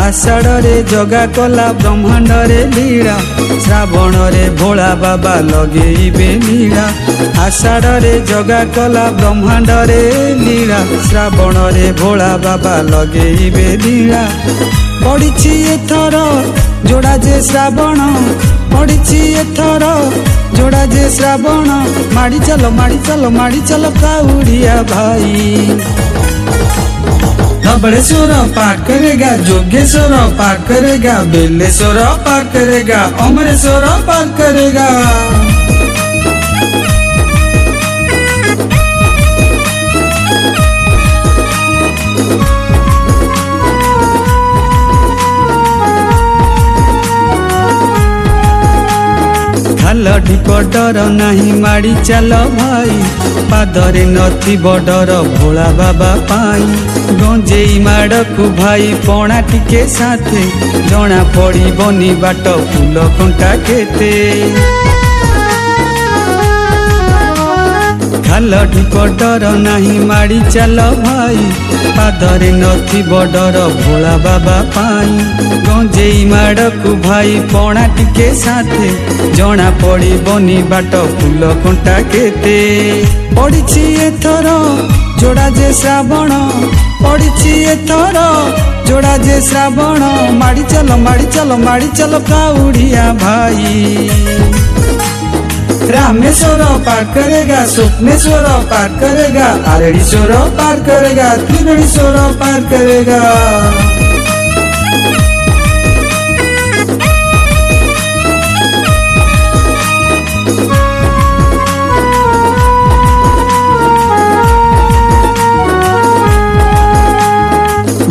आषाढ़ रे जगा कला ब्रह्मांड रे लीला श्रावण रे भोला बाबा लगेइबे लीला। आषाढ़ रे जगा कला ब्रह्मांड रे लीला श्रावण रे भोला बाबा लगेइबे लीला। पड़िछि एथर जोड़ा जे श्रावण पड़िछि एथर जोड़ा जे श्रावण माड़ी चलो माड़ी चलो माड़ी चलो काउड़िया भाई। धबलेश्वर पार करेगा, जोगेश्वर पार करेगा, बेलेश्वर पार करेगा, अमरेश्वर पार करेगा। खाल ढिप डर नाही माड़ी चल भाई, पादरे नथी बडर भोला बाबा पाई। गंजेई माड़कू भाई पणा टिके साथे जना पड़िबनी बाट फूल कंटा केते। खाल ढिप डर नाही माड़ी चल भाई, पादरे नथी बडर भोला बाबा पाई। गंजेई माड़कू भाई पणा टिके साथे जना पड़िबनी बाट फूल कंटा केते। पड़िछि एथर जोड़ा जे श्रावण पड़िछि एथर जोड़ा जे श्रावण माड़ी चलो माड़ी चलो माड़ी चलो काउड़िया भाई। रामेश्वर पार करेगा, स्वप्नेश्वर पार करेगा, आरड़ीश्वर पार करेगा, त्रिवेणीश्वर पार करेगा।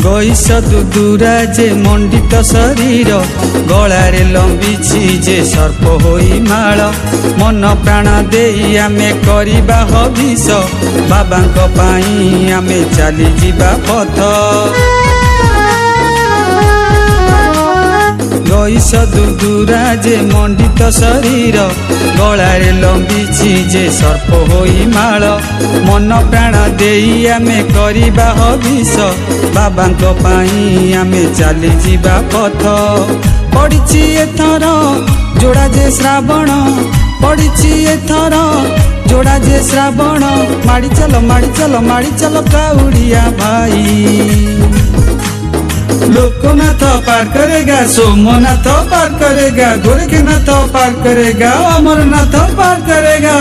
गईस दुदुरा जे मंडित शरीर गलारे लंबिछि जे सर्प होई माळ। मन प्राण देई आमे करिबा हविष बाबांक पाई आमे चली जीवा पथ। गईस दुदुरा जे मंडित शरीर गलारे लंबिछि जे सर्प होई माळ। मन प्राण देई आमे करिबा हविष बाबांक पाई आमे चली जीवा पथ। पड़िछि एथर जोड़ा जे श्रावण पड़िछि एथर जोड़ा जे श्रावण माड़ी चलो काउड़िया भाई। लोकनाथ पार करेगा, सोमनाथ पार करेगा, गोरखनाथ पार करेगा, अमरनाथ पार करेगा।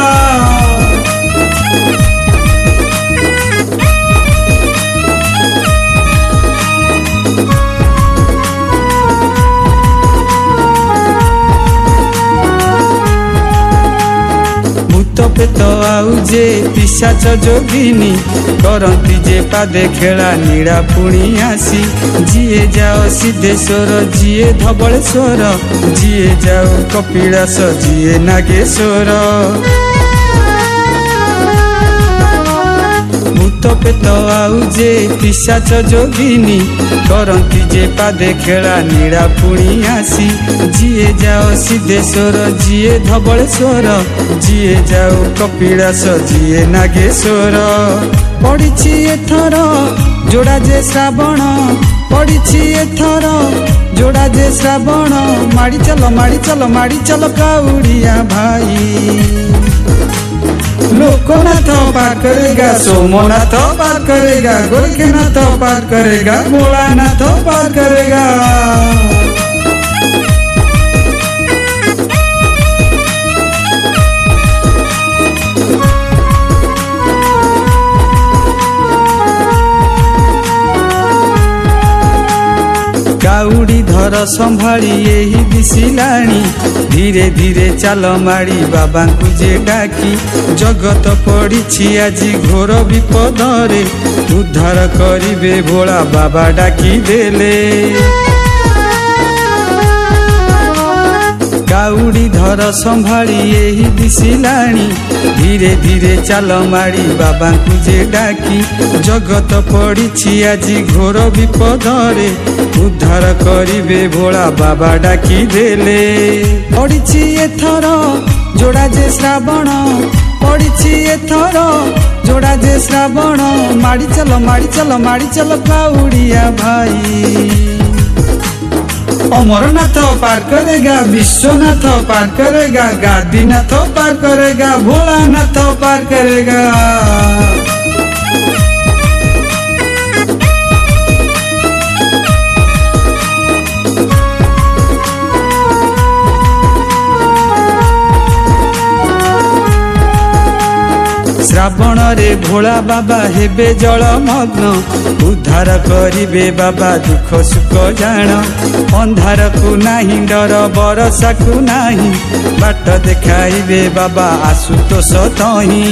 पेत आउ जे पिशाच जोगिनी करती जे पादे खेला नीड़ा पुणी आसी। जिए जाओ सिद्धेश्वर जिए धबलेश्वर जिए जाओ कपिलास जिए नागेश्वर। भूत पेत आउ जे पिशाच जोगिनी करती जे पादे खेला नीड़ा पुणी आसी। जिए जाओ सिद्धेश्वर जिए धबलेश्वर जिए जाओ कपिलास जिए नागेश्वर। पड़िछि एथर जोड़ा जे श्रावण पड़िछि एथर जोड़ा जे श्रावण माड़ी चलो काउड़िया भाई। लोकनाथ पार करेगा, सोमनाथ पार करेगा, गोरखनाथ पार करेगा, भोलानाथ पार करेगा। काउड़ी धर संभाली यही दिसिलाणी धीरे धीरे चाल माड़ी बाबा को जे डाकी। जगत पड़िछि आजी घोर विपद रे उद्धार करिबे भोला बाबा डाकी देले। काउड़ी धर संभाली यही दिसिलाणी धीरे धीरे चाल माड़ी बाबा को जे डाकी। जगत पड़िछि आजी घोर विपद रे उद्धार करिबे भोला बाबा डाकी देले। पड़िछि एथर जोड़ा जे श्रावण पड़िछि एथर जोड़ा जे श्रावण माड़ी चलो काउड़िया भाई। अमरनाथ पार करेगा, विश्वनाथ पार करेगा, गादीनाथ पार करेगा, भोलानाथ पार करेगा। श्रावण रे भोला बाबा हेबे जल मग्न, उद्धार करिबे बाबा दुख सुख जान। अंधार को नाही डर, बरसा को नाही, बाट देखाइबे बाबा आशुतोष तही।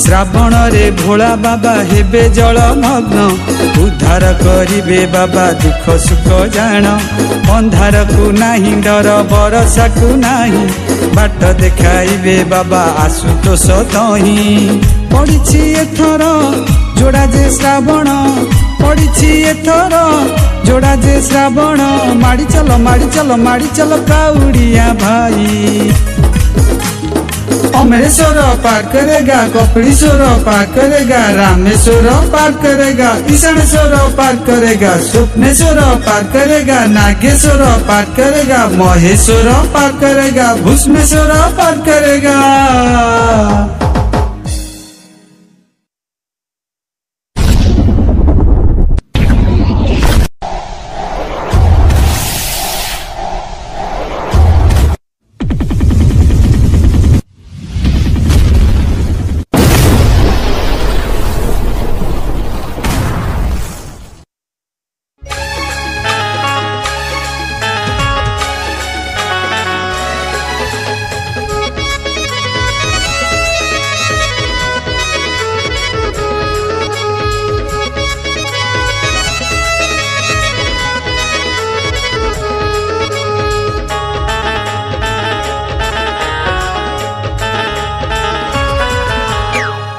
श्रावण रे भोला बाबा हेबे जल मग्न, उद्धार करिबे बाबा दुख सुख जान। अंधार को नाही डर, बरसा को नाही, बाट देखाइबे बाबा आशुतोष तही। पड़िछि एथर जोड़ा जे श्रावण, पड़िछि एथर जोड़ा जे श्रावण। माड़ी चलो माड़ी चलो माड़ी चलो काउड़िया भाई। अमरेश्वर पार करेगा, कपिलेश्वर पार करेगा, रामेश्वर पार करेगा, ईशानेश्वर पार करेगा, स्वप्नेश्वर पार करेगा, नागेश्वर पार करेगा, महेश्वर पार करेगा, भूष्मेश्वर पार करेगा।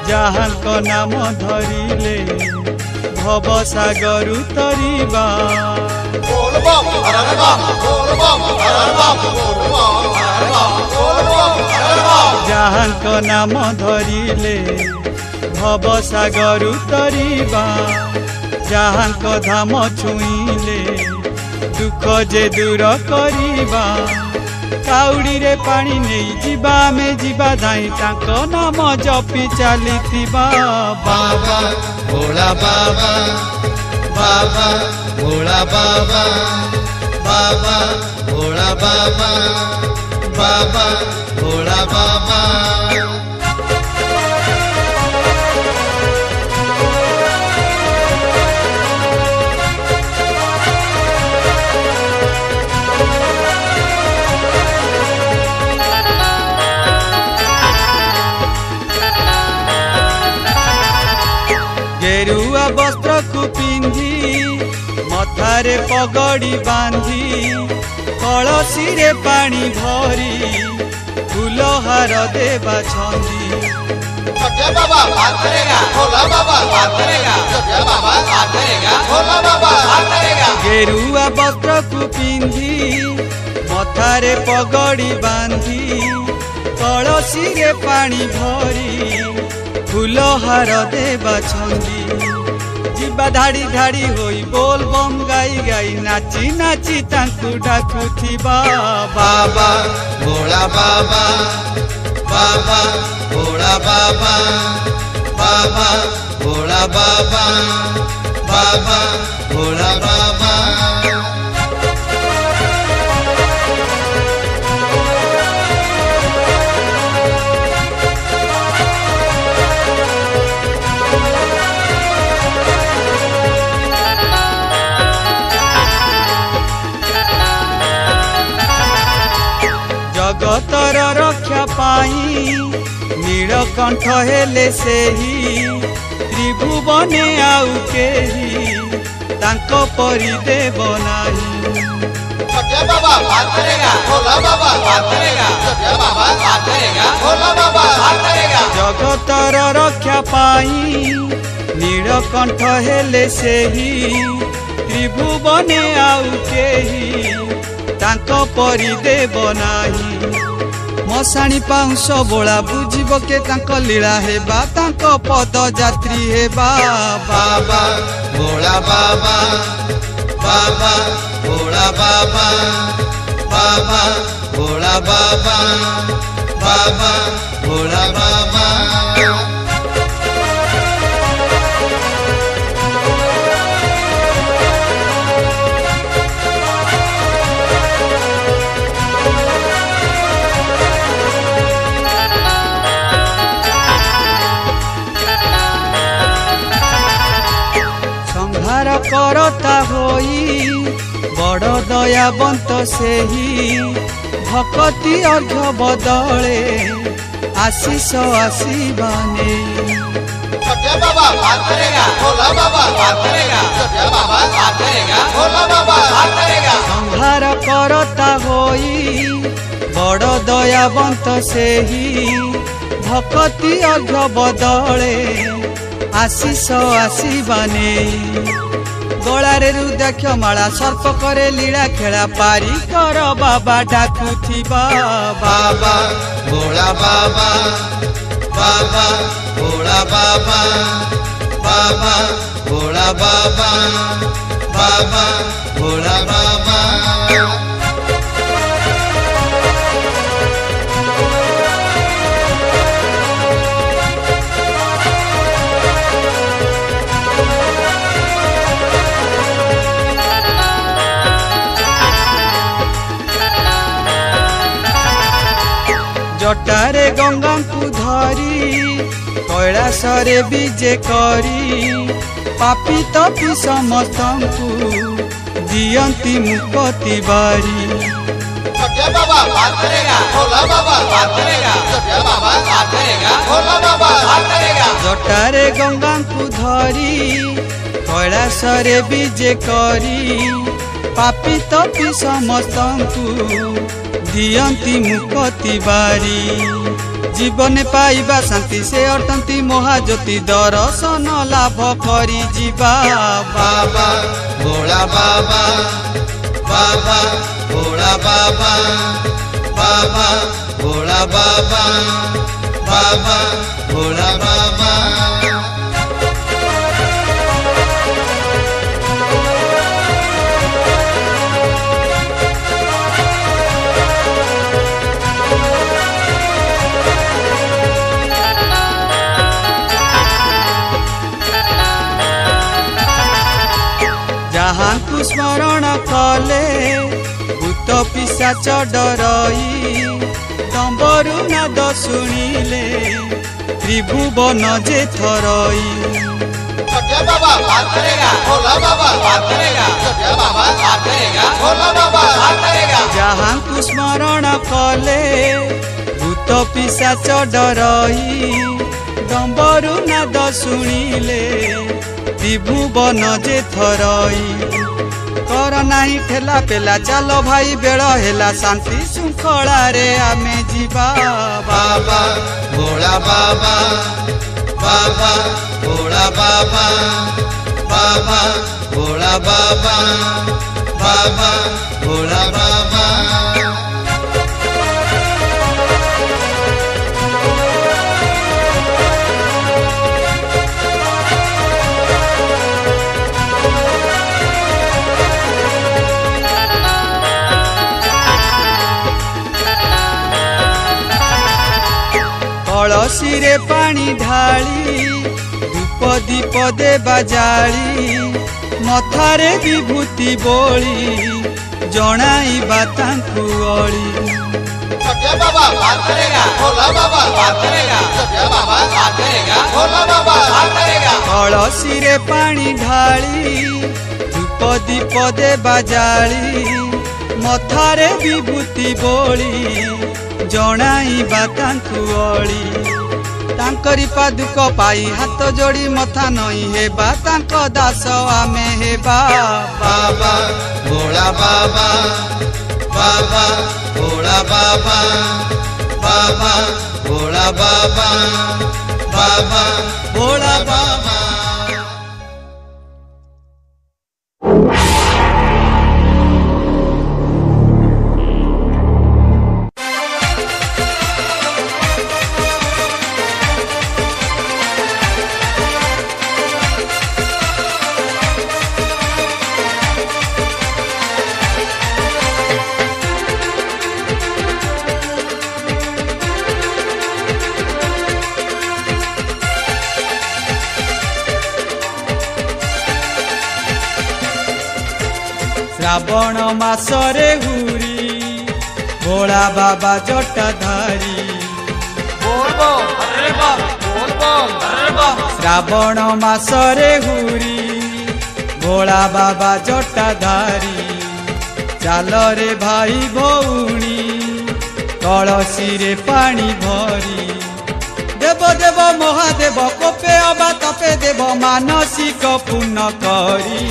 जहाँक नाम धरिले भव सागर तरिबा। जहाँक नाम धरिले भव सागर तरिबा। जहाँक धाम छुईले दुख जे दूर करिबा। काउड़ी रे पानी नहीं जीवा में जीवा धाई, ताको नाम जपी चलीथिबा। बाबा भोला बाबा, बाबा भोला बाबा, बाबा भोला बाबा, बाबा भोला बाबा। गेरुआ वस्त्र को पिंधी, मथारे पगड़ी बांधी, कलसी रे पानी भरी, फूलहार देवा छंदी। बाबा बात करेगा, भोला बाबा बात करेगा, बाबा बात करेगा, भोला बाबा बात करेगा। गेरुआ वस्त्र को पिंधी, मथारे पगड़ी बांधी, कलसी रे पानी भरी, फूलहार देवा छंदी। जीवा धाड़ी धाड़ी होई बोल बम गाई गाई, नाची नाची तांकु डाकुथिबा। बाबा भोला बाबा, बाबा भोला बाबा, बाबा भोला बाबा, बाबा भोला बाबा। जगतर रक्षा पाई नीलकंठ हेले सेही, त्रिभुवने आउ केही तांको परि देव नाही। बाबा बात करेगा, भोला बाबा बात करेगा, बाबा बात करेगा, भोला बाबा बात करेगा। जगतर रक्षा पाई नीलकंठ हेले सेही, त्रिभुवने आउ केही तांको परि देव नाही। मशाणी पाउंस बोला बुझिब के तांको लीला हेबा तांको पद यात्री हेबा बाबा भोला बाबा बाबा भोला बाबा बाबा भोला बाबा बाबा भोला बाबा करता होई बड़ दयावंत सेही भक्ति अर्घ्य बदले आशीष आसीबाने छोटे बाबा बात करेगा भोला बाबा बात करेगा छोटे बाबा बात करेगा भोला बाबा बात करेगा संहार करता होई बड़ दयावंत सेही भक्ति अर्घ्य बदले आशीष आसीबाने गलारे रुद्राक्ष माला सर्प करे लीला खेला पारी कर बाबा डाकुथिबा बाबा भोला बाबा बाबा भोला बाबा बाबा भोला बाबा बाबा भोला बाबा जटारे गंगा को धरी कैलासरे विजे करी पापी तपी समस्त दियंती मुक्ति बारी छोटे बाबा बात करेगा भोला बाबा बात करेगा छोटे बाबा बात करेगा भोला बाबा बात करेगा जटारे गंगा को धरी कैलासरे विजे करी पापी तपी समस्त दियंती मुक्ति बारी जीवन पाइबा शांति से अटंती महाज्योति दर्शन लाभ करी जीवा बाबा भोला बाबा बाबा भोला बाबा बाबा भोला बाबा बाबा भोला बाबा जहाँ तू स्मरण कले भूत पिशाच डरई तंबरु नाद शुणिले त्रिभुवन जे थरई छोटे बाबा बात करेगा भोला बाबा बात करेगा छोटे बाबा बात करेगा भोला बाबा बात करेगा जहाँ तू स्मरण कले भूत पिशाच डरई तंबरु नाद शुणिले त्रिभुवन जे थरई कर नाही ठेला पेला चलो भाई बेड़ हेला शांति श्रृंखला रे आमे जीवा बाबा भोला बाबा बाबा भोला बाबा बाबा भोला बाबा बाबा भोला बाबा कलसी रे पानी ढाली धूप दीप देवा जाली मथारे विभूति बोली जणाइबा तांकु अली छोटे बाबा बात करेगा भोला बाबा बात करेगा छोटे बाबा बात करेगा भोला बाबा बात करेगा कलसी रे पानी ढाली धूप दीप देवा जाली मथारे विभूति बोली जणाइबा तांकु अली तांकरी पादुक पाई हाथ जोड़ी मथा नई हेबा तांको दास आमे हेबा बाबा भोला बाबा बाबा भोला बाबा बाबा भोला बाबा बाबा भोला बाबा श्रावण मासरे हुरी भोला बाबा जटाधारी बोल बोल अरे बोल बोल बोल अरे बोल श्रावण मासरे हुरी भोला बाबा जटाधारी चाल रे भाई भौणी कलसी रे पानी भरी देव देव महादेव कोपे अबा तपे देव मानसिक पुण्य करी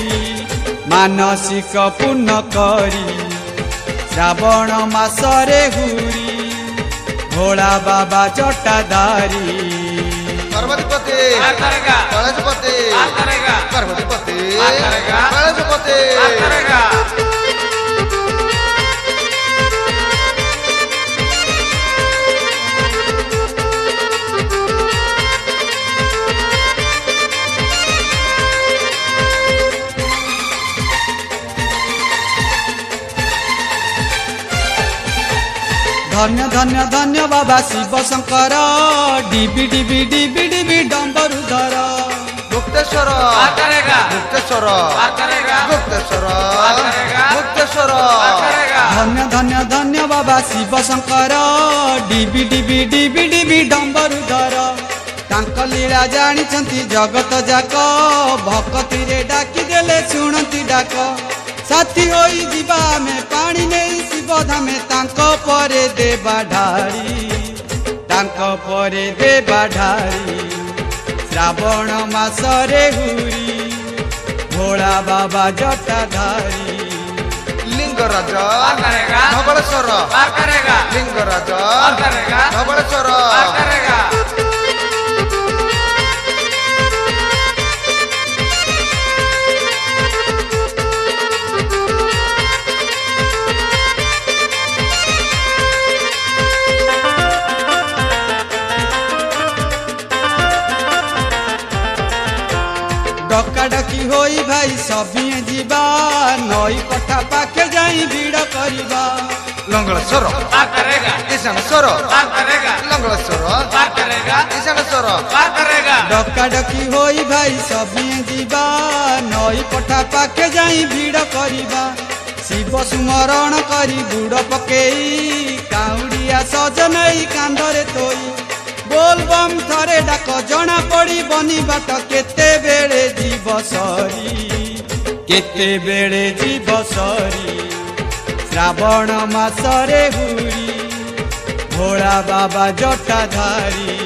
श्रावण मासरे हुरी भोला बाबा जटाधारी पार्वतीपति गणेशपति पार्वतीपति गणेशपति धन्य धन्य धन्य बाबा शिव शंकर डिबी डिबी डिबी डिबी डम्बरुधर गुप्तेश्वर गुप्तेश्वर गुप्तेश्वर गुप्तेश्वर धन्य धन्य धन्य बाबा शिव शंकर डिबी डिबी डिबी डिबी डम्बरुधर तांक लीला जानिछंती जगत जाक भक्ति रे डाकी देले शुणती डाक साथी होई जीवा में पानी नहीं शिव धामे तांको परे देवा ढारी श्रावण मासरे हुरी भोला बाबा जटाधारी लिंगराज धवळेश्वर लिंगराज धवळेश्वर डका डकी होई भाई सभिए जीवा नई कथा पाखे जाई भीड़ करिबा लंगलेश्वर ईशानेश्वर लंगलेश्वर ईशानेश्वर डका डकी होई भाई सभिए जीवा नई कथा पाखे जाई भीड़ करिबा शिव सुमरण करी बुड़ पकेई काउड़िया सजनई कांधरे तोई बोल बम थरे डाक जना पड़ी बनी बाट केते बेड़े जीव सरी श्रावण मासरे हुरी भोला बाबा जटाधारी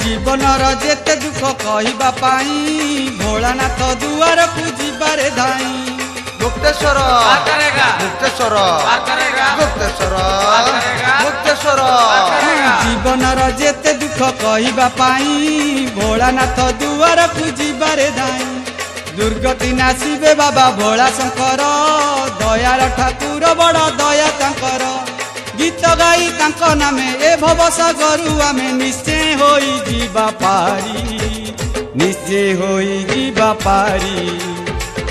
जीवनर जेते दुख कहवा पाई भोलानाथ दुआर को जीवारे धाई गुप्तेश्वर गुप्तेश्वर गुप्तेश्वर गुप्तेश्वर जीवनर जेते दुख कहवा पाई भोलानाथ दुआर को जीवारे धाई दुर्गति नासिबे बाबा भोला शंकर दयार ठाकुर बड़ दया तांकर गीत गाई तांको नामे ए भवसागरु आमे निश्चय होई जीवा पारी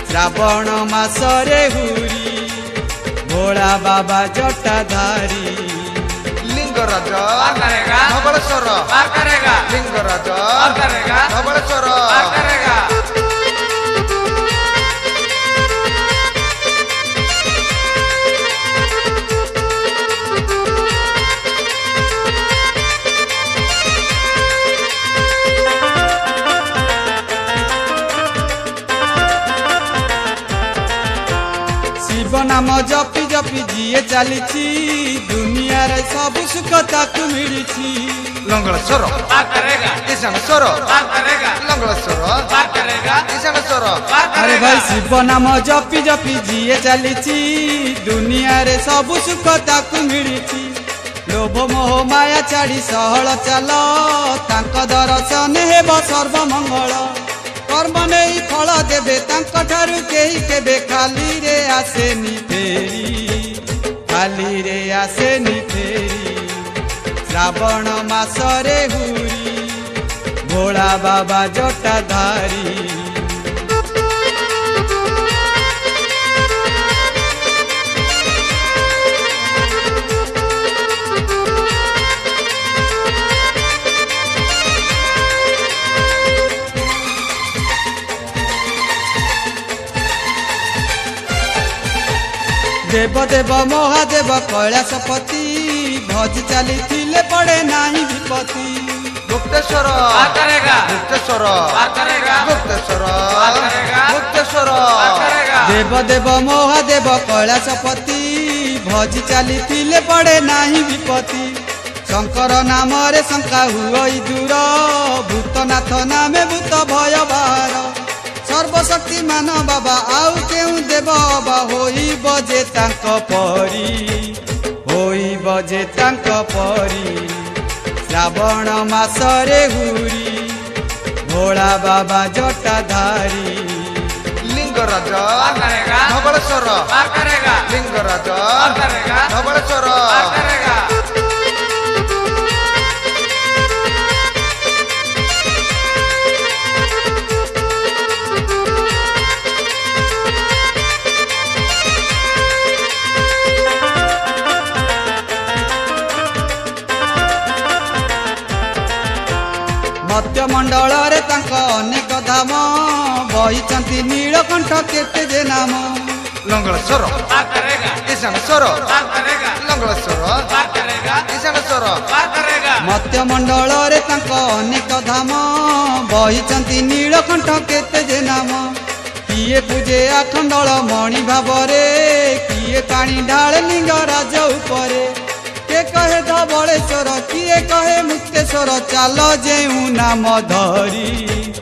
श्रावण मासरे हुरी भोला बाबा जटाधारी लिंगराज धवळेश्वर लिंगराज धवळेश्वर शिव नाम जपी जपी जीए चली दुनिया रे सब सुख ताकू मिली लंगलेश्वर ईशानेश्वर लंगलेश्वर ईशानेश्वर अरे भाई शिव नाम जपी जपी जीए चली दुनिया रे सब सुख ताकू मिली लोभ मोह माया छाड़ी सहल चल तांक दर्शन हेब सर्वमंगल कर्म नहीं फल देवे तांक ठारू केही केबे खाली रे आसेनी फेरी श्रावण मासरे हुरी भोला बाबा जटाधारी। देव देव महादेव कैलासपति भज चली पड़े नाही विपत्ति। गुप्तेश्वर गुप्तेश्वर गुप्तेश्वर गुप्तेश्वर देव देव महादेव कैलासपति भज चली पड़े नाही विपत्ति। शंकर नाम रे शंका हुई दूर भूतनाथ नामे भूत भय बार। सर्वशक्तिमान बाबा आउ केउ देव बाबा होई बजे तांक परी होई बजे तांक परी। श्रावण मासरे हुरी भोला बाबा जटाधारी। लिंगराज धवळेश्वर लिंगराज धवळेश्वर मध्य मंडल रे तांक अनेक धाम बहिचंती नीलकंठ केते जे नाम। लंगळेश्वर ईशानेश्वर लंगळेश्वर ईशानेश्वर मध्य मंडल रे तांक अनेक धाम बहिचंती नीलकंठ केते जे नाम। किए पूजे आखंडल मणि भावरे किए पानी ढाल लिंगराज उपरे। के कहे धवळेश्वर किए कहे मुक्तेश्वर चाल जेऊ नाम धरी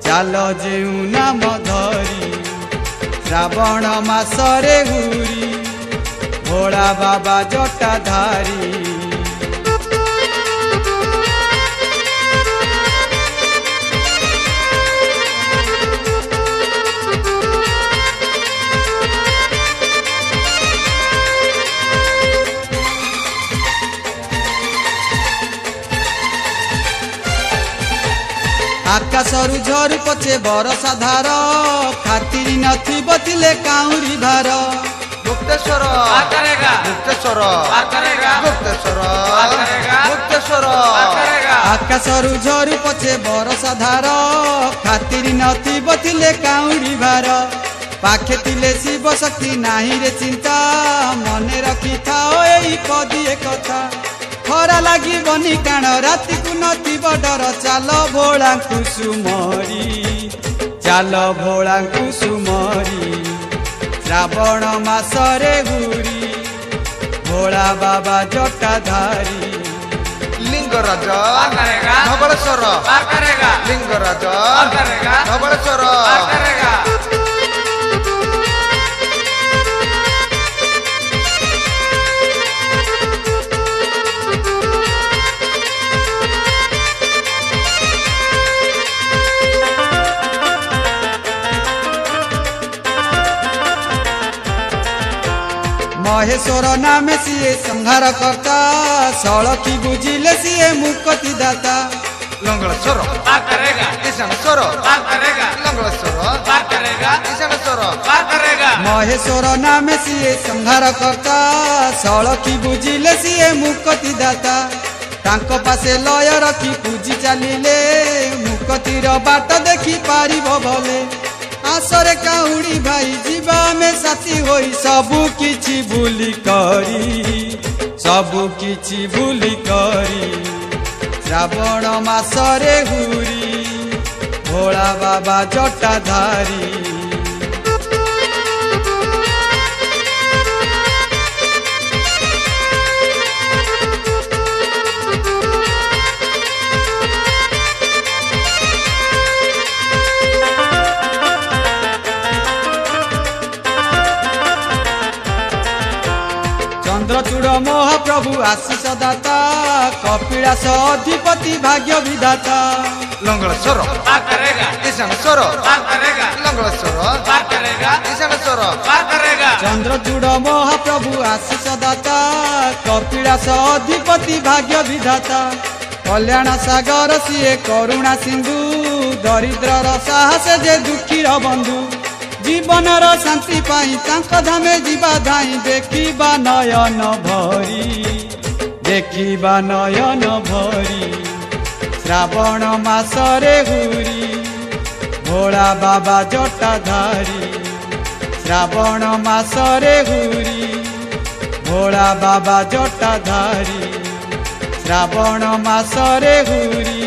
चाल जेऊ नाम धरी। श्रावण मासरे हुरी भोला बाबा जटाधारी। आकाशरु झरु पछे बरसा धार खातिर नथी बतिले काउरी भार। गुप्तेश्वर गुप्तेश्वर गुप्तेश्वर गुप्तेश्वर आकाशरु झरु पछे बरसा धार खातिर नथी बतिले काउरी भार। पाखे तिले शिव शक्ति नाही रे चिंता मने रखी थाओ एई पदिए कथा। खरा लगी बनी काण राति को नथी डर चाल भोला कुसुमरी चाल भोला कुसुमरी। श्रावण मासरे हुरी भोला बाबा जटाधारी। लिंगराज धवळेश्वर लिंगराज धवळेश्वर महेश्वर नामे सीए संहार करता सड़की बुझिले सीए मुक्ति दाता। लंगळेश्वर ईशानेश्वर लंगळेश्वर ईशानेश्वर महेश्वर नामे सीए संहार करता सड़की बुझिले सीए मुक्ति दाता। तांक पासे लय रखी पूजी चलिले मुक्तिर बाट देखी पारिब भले। आसरे काउड़ी भाई जीवा में साथी होई सबु किछि भूली करी सबु किछि भूली करी। श्रावण मासरे हुरी भोला बाबा जटाधारी। चंद्रचूड़ महाप्रभु आशीष दाता कपिलास अधिपति भाग्य विधाता। लंगळेश्वर ईशानेश्वर लंगळेश्वर ईशानेश्वर चंद्रचूड़ महाप्रभु आशीष दाता कपिलास अधिपति भाग्य विधाता। कल्याण सागर सीए करुणा सिंधु दरिद्रर साहस जे दुखीर बंधु जीवनर शांति पाई तांक धामे जीवा धाई देखिबा नयन भरी श्रावण मासरे हुरी भोला बाबा जटाधारी श्रावण मासरे हुरी भोला बाबा जटाधारी श्रावण मासरे हुरी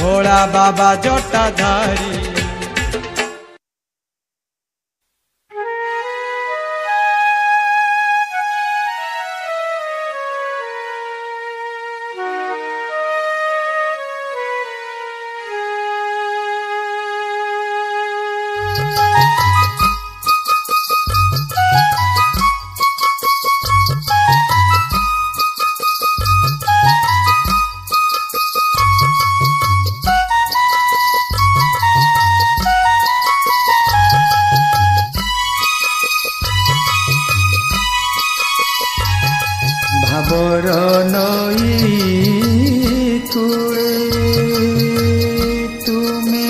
भोला बाबा जटाधारी। भावर नई कूले तुमे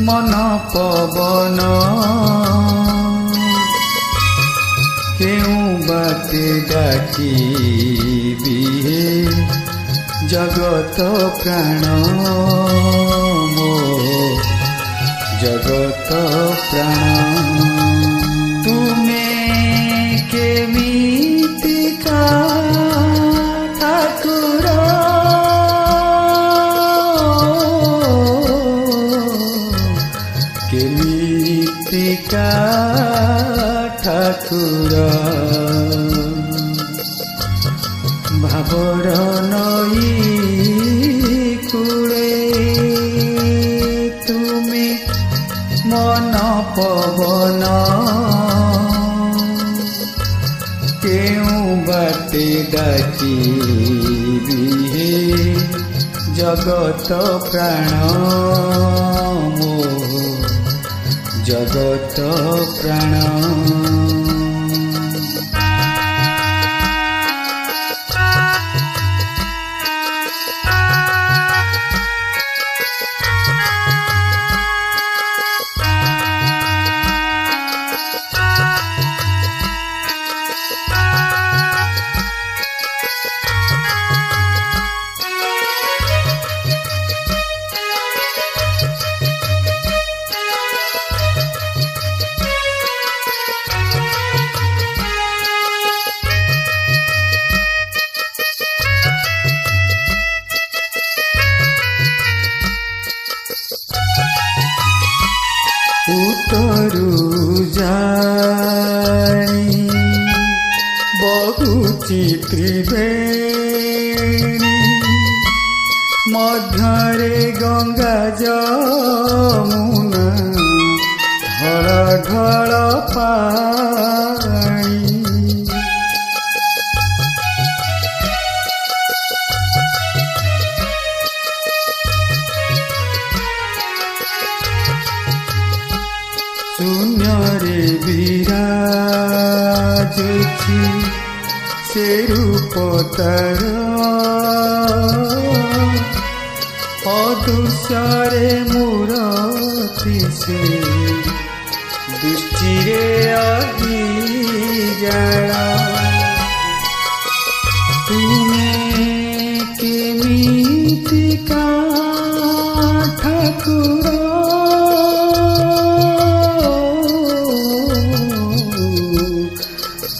मन पवन केउं बाटे डाकिबी हे जगत प्राण मो जगत प्राण तुमे केमितिका ठाकुर केमितिका ठाकुर भावर नई कूले तुमे मन पवन केउं बाटे डाकिबी हे जगत प्राण मो जगत प्राण। उतरु जानी बहुची त्रिवेणी मध्यरे गंगा जमुना ढळ ढळ पाणी शून्यरे विराजुछि से रूप तार अदृश्ୟରେ मूरति से दृष्टिरे अभिजाला तुमे केमितिका ठाकुर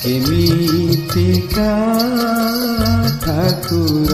केमितिका ठाकुर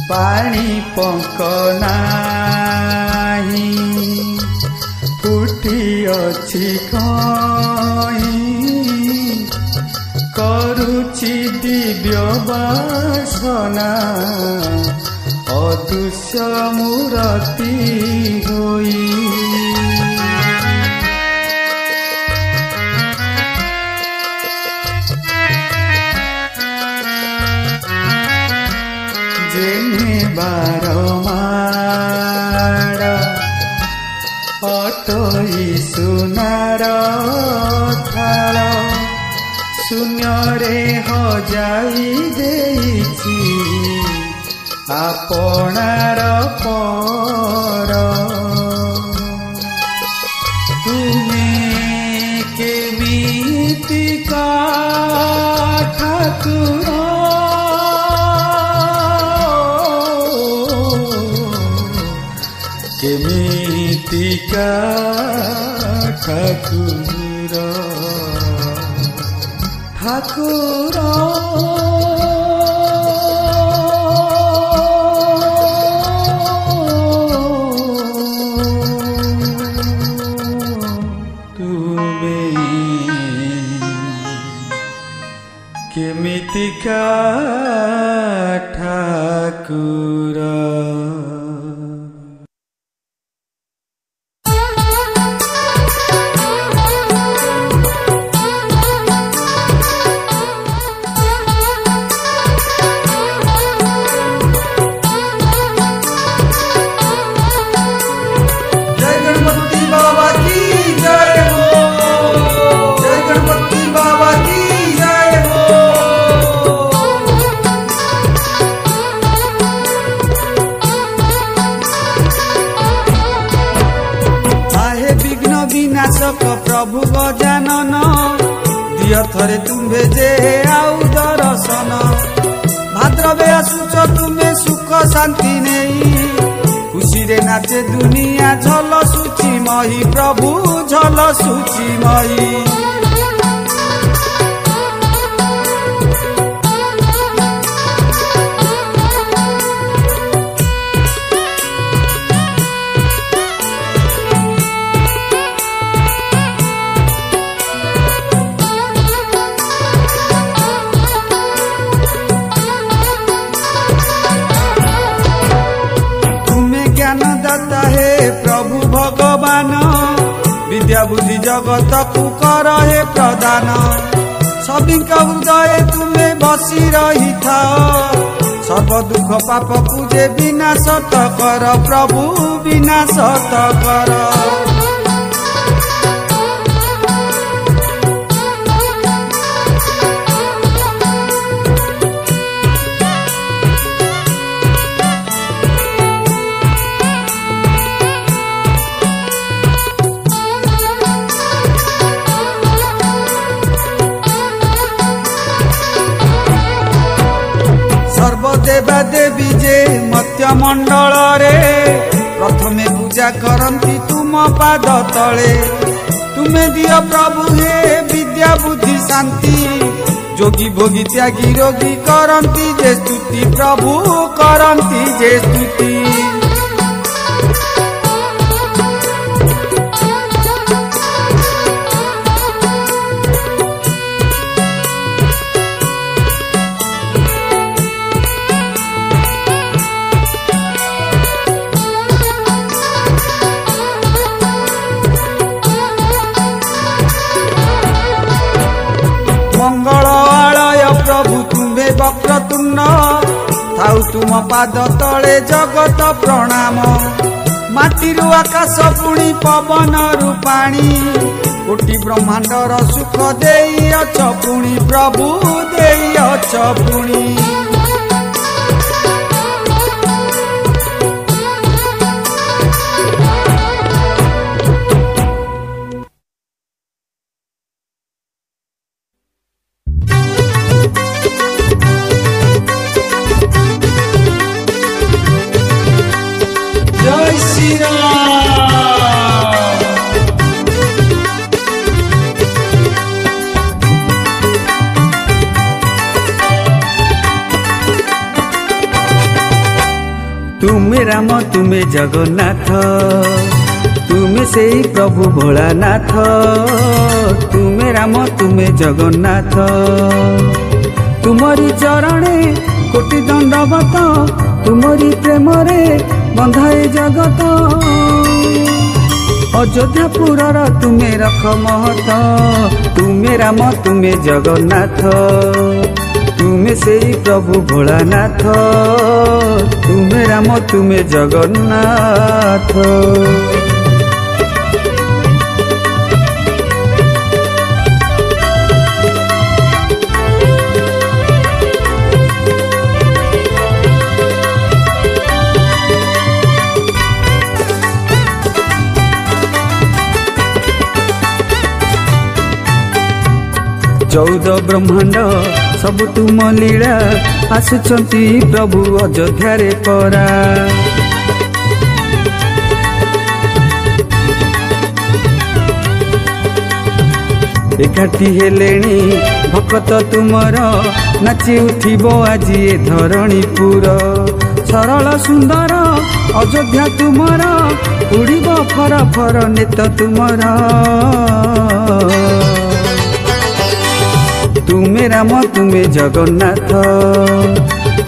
पानी पंकना ଅଛି କଇଁ କରୁଛି ଦିବ୍ୟ ବାସନା ଅଦୃଶ୍ୟ ମୂରତି ହୋଇ ଯେନେ ବାରମାଡ଼ ଅଟୋଇ ସୁନାର ଥାଳ ଶୂନ୍ୟରେ ହଜାଇ ଦେଇଛି ଆପଣାର ପର ତୁମେ କେମିତିକା ଠାକୁର କେମିତିକା ଠାକୁର ଠାକୁର ତୁମେ କେମିତିକା ଠାକୁର प्रभु गजानन दिय थरे तुम्हे जे आउ दर्शन भाद्रवे आसुच तुम्हें सुख शांति नहीं खुशी रे नाचे दुनिया झल सुची मही प्रभु झल सुची मही प्रभु भगवान विद्या बुद्धि जगत को कर हे प्रदान सभी हृदय तुम्हें बसी रही था सब दुख पाप पूजे विनाश कर प्रभु विनाश कर देवा देवी जे मत्य मंडल रे प्रथमे पूजा करंती तुम पाद तले तुम्हें दियो प्रभु हे विद्या बुद्धि शांति जोगी भोगी त्यागी रोगी करंती जे स्तुति प्रभु करंती जे स्तुति प्रभु तुम्हें वक्रतुंड थाउ तुम पाद तले जगत प्रणाम माटीरु आकाश पुणी पवन रूपाणी कोटि ब्रह्मांडर सुख देइअछ पुणी प्रभु देइअछ पुणी तुम्हें राम तुम्हें जगन्नाथ तुम्हें सेई प्रभु भोलानाथ, तुमे राम तुमे जगन्नाथ। तुमरी चरणे कोटि दंडवत, तुमरी प्रेम रे बंधाए जगत। अयोध्यापुरर तुमे रख महत, तुमे राम तुमे जगन्नाथ। तुमे सेई प्रभु भोलानाथ, तुमे राम तुमे जगन्नाथ। चौदह ब्रह्मांड सब तुम लीला, आसुचंती प्रभु अयोध्यारे परा। एकाठी हेलेणी भक्त तुमर, नाची उठिबो आजी ए धरणीपुर। सरल सुंदर अयोध्या तुमर, उड़िबो फर फर नेत तुमर। तुमे राम तुमे जगन्नाथ,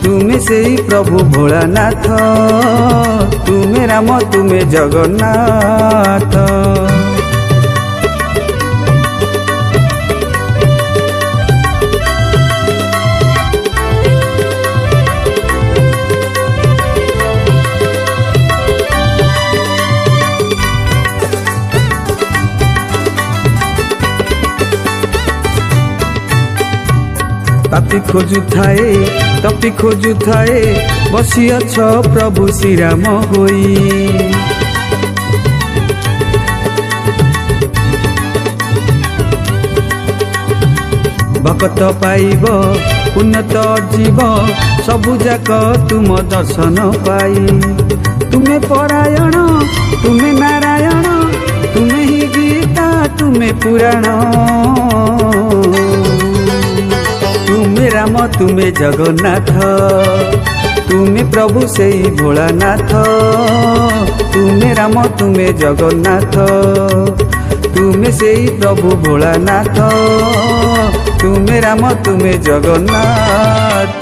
तुमे सेई प्रभु भोलानाथ। तुमे राम तुमे जगन्नाथ। पापी खोजु थाए तपी खोजु थाए, बसी अछ प्रभु श्रीराम होई। भक्त पाइब उन्नत जीव, सबु जाक तुम दर्शन पाई। तुमे परायण तुमे नारायण, तुमे ही गीता तुमे पुराण। तुमे राम तुमे जगन्नाथ, तुमे प्रभु सेई भोलानाथ। तुमे राम तुमे जगन्नाथ, तुमे सेई प्रभु भोलानाथ। तुमे राम तुमे जगन्नाथ।